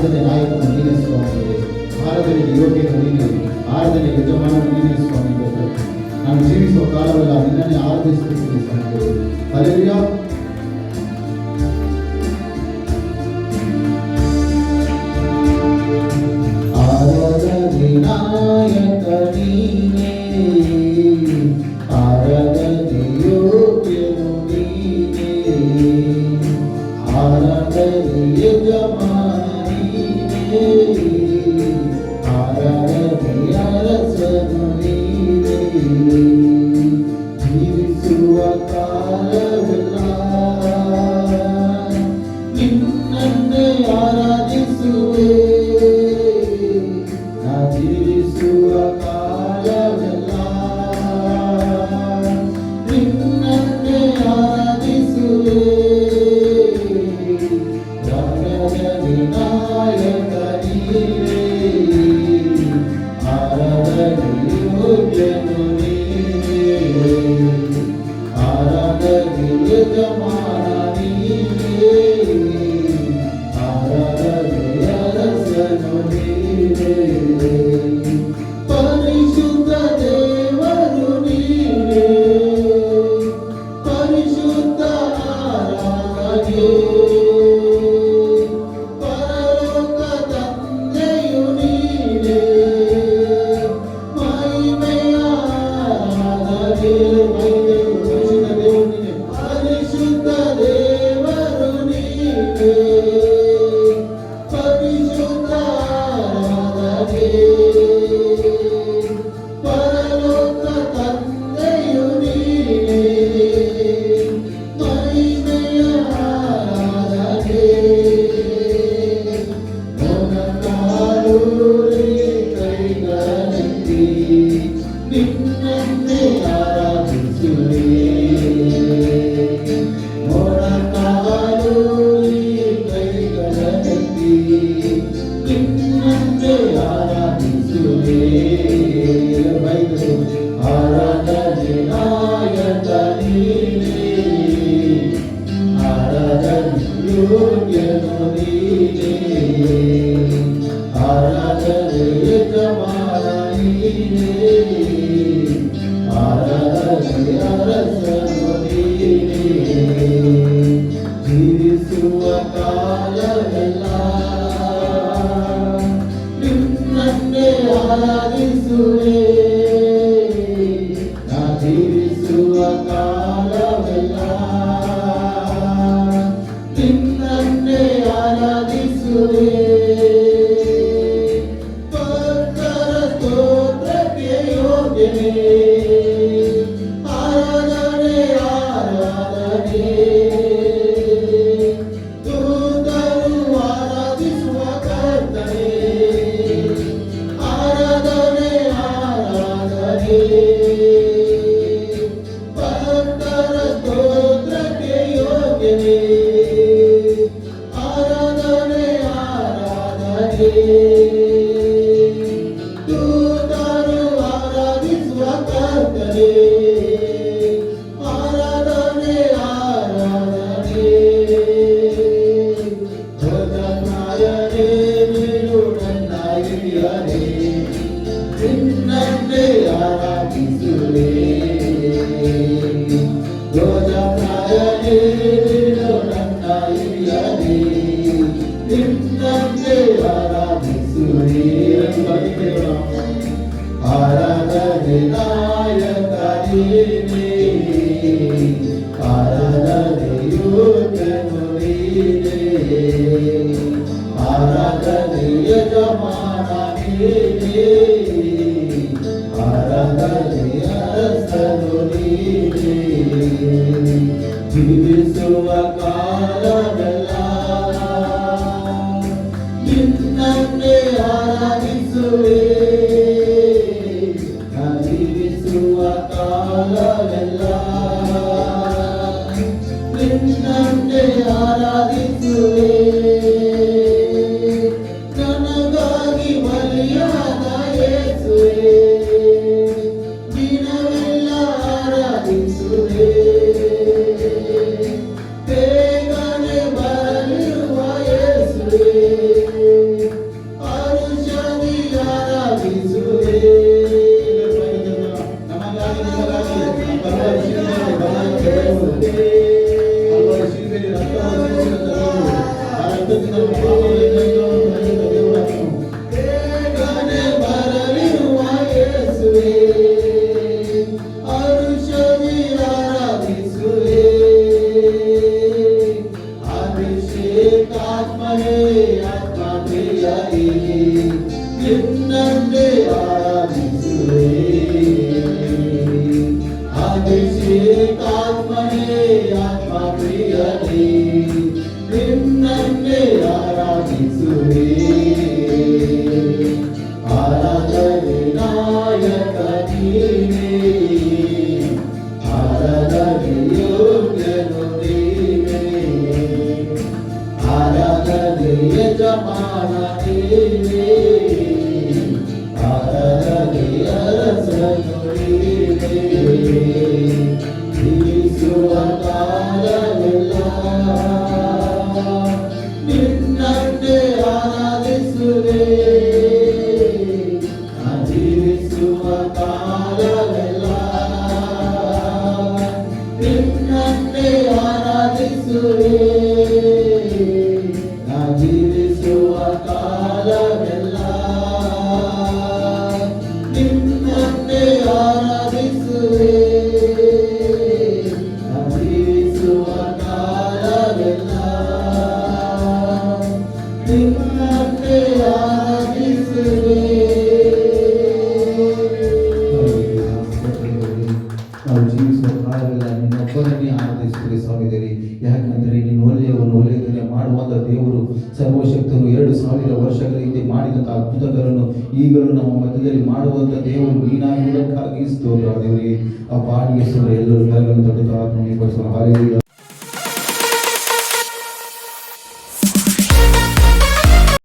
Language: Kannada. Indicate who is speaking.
Speaker 1: ಆರಾಧನೆ ನಾಯಕನು ನೀನೇ ಸ್ವಾಮಿ, ಆರಾಧನೆಗೆ ಯೋಗ್ಯನು ನೀನೇ, ಆರಾಧನೆ ಯಜಮಾನನು ನೀನೇ ಸ್ವಾಮಿ. ನಾನು ಜೀವಿಸುವ ಕಾಲವೆಲ್ಲ ನಿನ್ನನ್ನೇ ಆರಾಧಿಸುತ್ತೀನಿ ಸ್ವಾಮಿ. ಹಲ್ಲೆಲೂಯಾ. ಆರಾಧನೆ ನಾಯಕ ನೀನೇ, ಆರಾಧನೆ ಯೋಗ್ಯನು ನೀನೇ, ಆರಾಧನೆ ಯಜಮಾನ ನೀನೇ, ಆರಾಧನೆ ಅರಸನು ನೀನೇ. ಜೀವಿಸುವ ಕಾಲವೆಲ್ಲ ನಿನ್ನನ್ನೇ ಆರಾಧಿಸುವೆ, ಜೀವಿಸುವ ಕಾಲವೆಲ್ಲ ನಿನ್ನನ್ನೇ ಆರಾಧಿಸುವೆ. ಆರಾಧನೆ ನಾಯಕ ನೀನೇ, ಆರಾಧನೆ ಯೋಗ್ಯನು ನೀನೇ, ಆರಾಧನೆ ಯಜಮಾನ ನೀನೇ, ಆರಾಧನೆ ಅರಸನು ನೀನೇ. ಪರಿಶುದ್ಧ ದೇವರು ನೀನೇ, ಪರಿಶುದ್ಧ ಆರಾಧನೆ, ಪರಲೋಕ ತಂದೆಯು ನೀನೇ, ಮಹಿಮೆಯ ಆರಾಧನೆ. ಪರಿಶುದ್ಧ ದೇವರು ನೀನೇ, ಪರಿಶುದ್ಧ ಆರಾಧನೆ, ಪರಲೋಕ ತಂದೆಯು ನೀನೇ, ಮಹಿಮೆಯ ಆರಾಧನೆ. ಮೊಣಕಾಲೂರಿ ಕೈಗಳೆತ್ತಿ ನಿನ್ನನ್ನೇ ಆರಾಧಿಸುವೆ, ಮೊಣಕಾಲೂರಿ ಕೈಗಳೆತ್ತಿ ನಿನ್ನನ್ನೇ ಆರಾಧಿಸುವೆ. ಆರಾಧನೆ ನಾಯಕ ನೀನೇ, ಆರಾಧನೆ ಯೋಗ್ಯನು ನೀನೇ, ಆರಾಧನೆ ಯಜಮಾನ ನೀನೇ, ಆರಾಧನೆ ಅರಸನು ನೀನೇ. ಜೀವಿಸುವ ಕಾಲವೆಲ್ಲ ನಿನ್ನನ್ನೇ ಆರಾಧಿಸುವೆ, ಜೀವಿಸುವ ಕಾಲವೆಲ್ಲ ನಿನ್ನನ್ನೇ ಆರಾಧಿಸುವೆ. ಕರ್ತರ ಸ್ತೋತ್ರಕ್ಕೆ ಯೋಗ್ಯನೇ, ಆರಾಧನೆ ಆರಾಧನೆ, ದೂತರು ಆರಾಧಿಸುವ ಕರ್ತನೇ, ಆರಾಧನೆ ಆರಾಧನೆ, ಭಕ್ತರ ಸ್ತೋತ್ರಕ್ಕೆ ಯೋಗ್ಯನೇ, ಆರಾಧನೆ ಆರಾಧನೆ, ದೂತರು ಆರಾಧಿಸುವ ಕರ್ತನೇ, ಆರಾಧನೆ ಆರಾಧನೆ. ಧ್ವಜಪ್ರಾಯನೇ ನೀನು ನನ್ನ ಹಿರಿಯನೇ, ನಿನ್ನನ್ನೇ ಆರಾಧಿಸುವೆ, ಧ್ವಜಪ್ರಾಯನೇ ನೀನು ನನ್ನ ಹಿರಿಯನೇ, ನಿನ್ನನ್ನೇ ಆರಾಧಿಸುವೆ. ಆರಾಧನೆ ನಾಯಕ ನೀನೇ, ಆರಾಧನೆ ಯೋಗ್ಯನು ನೀನೇ, ಆರಾಧನೆ ಯಜಮಾನ ನೀನೇ, ಆರಾಧನೆ ಅರಸನು ನೀನೇ. ಜೀವಿಸುವ ಕಾಲವೆಲ್ಲ ನಿನ್ನನ್ನೇ ಆರಾಧಿಸುವೆ, ಜೀವಿಸುವ ಕಾಲವೆಲ್ಲ ನಿನ್ನನ್ನೇ ಆರಾಧಿಸುವೆ. ನನಗಾಗಿ ಬಲಿಯಾದ ಯೇಸುವೇ, ದಿನವೆಲ್ಲ ಆರಾಧಿಸುವೆ, ಬೇಗನೆ ಬರಲಿರುವ ಯೇಸುವೇ, ಆತ್ಮಪ್ರಿಯನೇ ನಿನ್ನನ್ನೇ ಆರಾಧಿಸುವೆ ಆರಾಧನೆ ನಾಯಕ ನೀನೇ ಆರಾಧನೆ ಯೋಗ್ಯನು ನೀನೇ ಆರಾಧನೆ ಯಜಮಾನ ನೀನೇ ಆರಾಧನೆ ಅರಸನು ನೀನೇ ಜೀವಿಸುವ ಕಾಲವೆಲ್ಲ ನಿನ್ನನ್ನೇ ಆರಾಧಿಸುವೆ ಜೀವಿಸುವ ಕಾಲವೆಲ್ಲ ನಿನ್ನನ್ನೇ ಆರಾಧಿಸುವೆ ಜೀವಿಸುವ ಕಾಲವೆಲ್ಲ ನಿನ್ನನ್ನೇ ಆರಾಧಿಸುವೆ ಜೀವಿಸುವ ಕಾಲವೆಲ್ಲ ನಿನ್ನನ್ನೇ ಆರಾಧಿಸುವೆ. ನಾವು ಜೀವಿಸುವ ಕಾಲವೆಲ್ಲ ನಿನ್ನೊಬ್ಬರನ್ನೇ ಆರಾಧಿಸುತ್ತೇವೆ ಸ್ವಾಮಿ ದೇವರೇ. ಯಾಕಂದರೆ ನೀನು ಒಳ್ಳೆಯವನು, ಒಳ್ಳೆಯದನ್ನೇ ಮಾಡುವಂಥ ದೇವರು, ಸರ್ವಶಕ್ತನು. 2000 ವರ್ಷಗಳ ಹಿಂದೆ ಮಾಡಿದಂಥ ಅದ್ಭುತಗಳನ್ನು ಈಗಲೂ ನಮ್ಮ ಮಧ್ಯದಲ್ಲಿ ಮಾಡುವಂಥ ದೇವರು ನೀನಾಗಿರುವುದಕ್ಕಾಗಿ ಸ್ತೋತ್ರ ದೇವರಿಗೆ. ಆ ಪಾಡಿಗೆ ಎಲ್ಲರೂ ಕರೆಗಳನ್ನು ತೊಟ್ಟು ಆತ್ಮೀಯ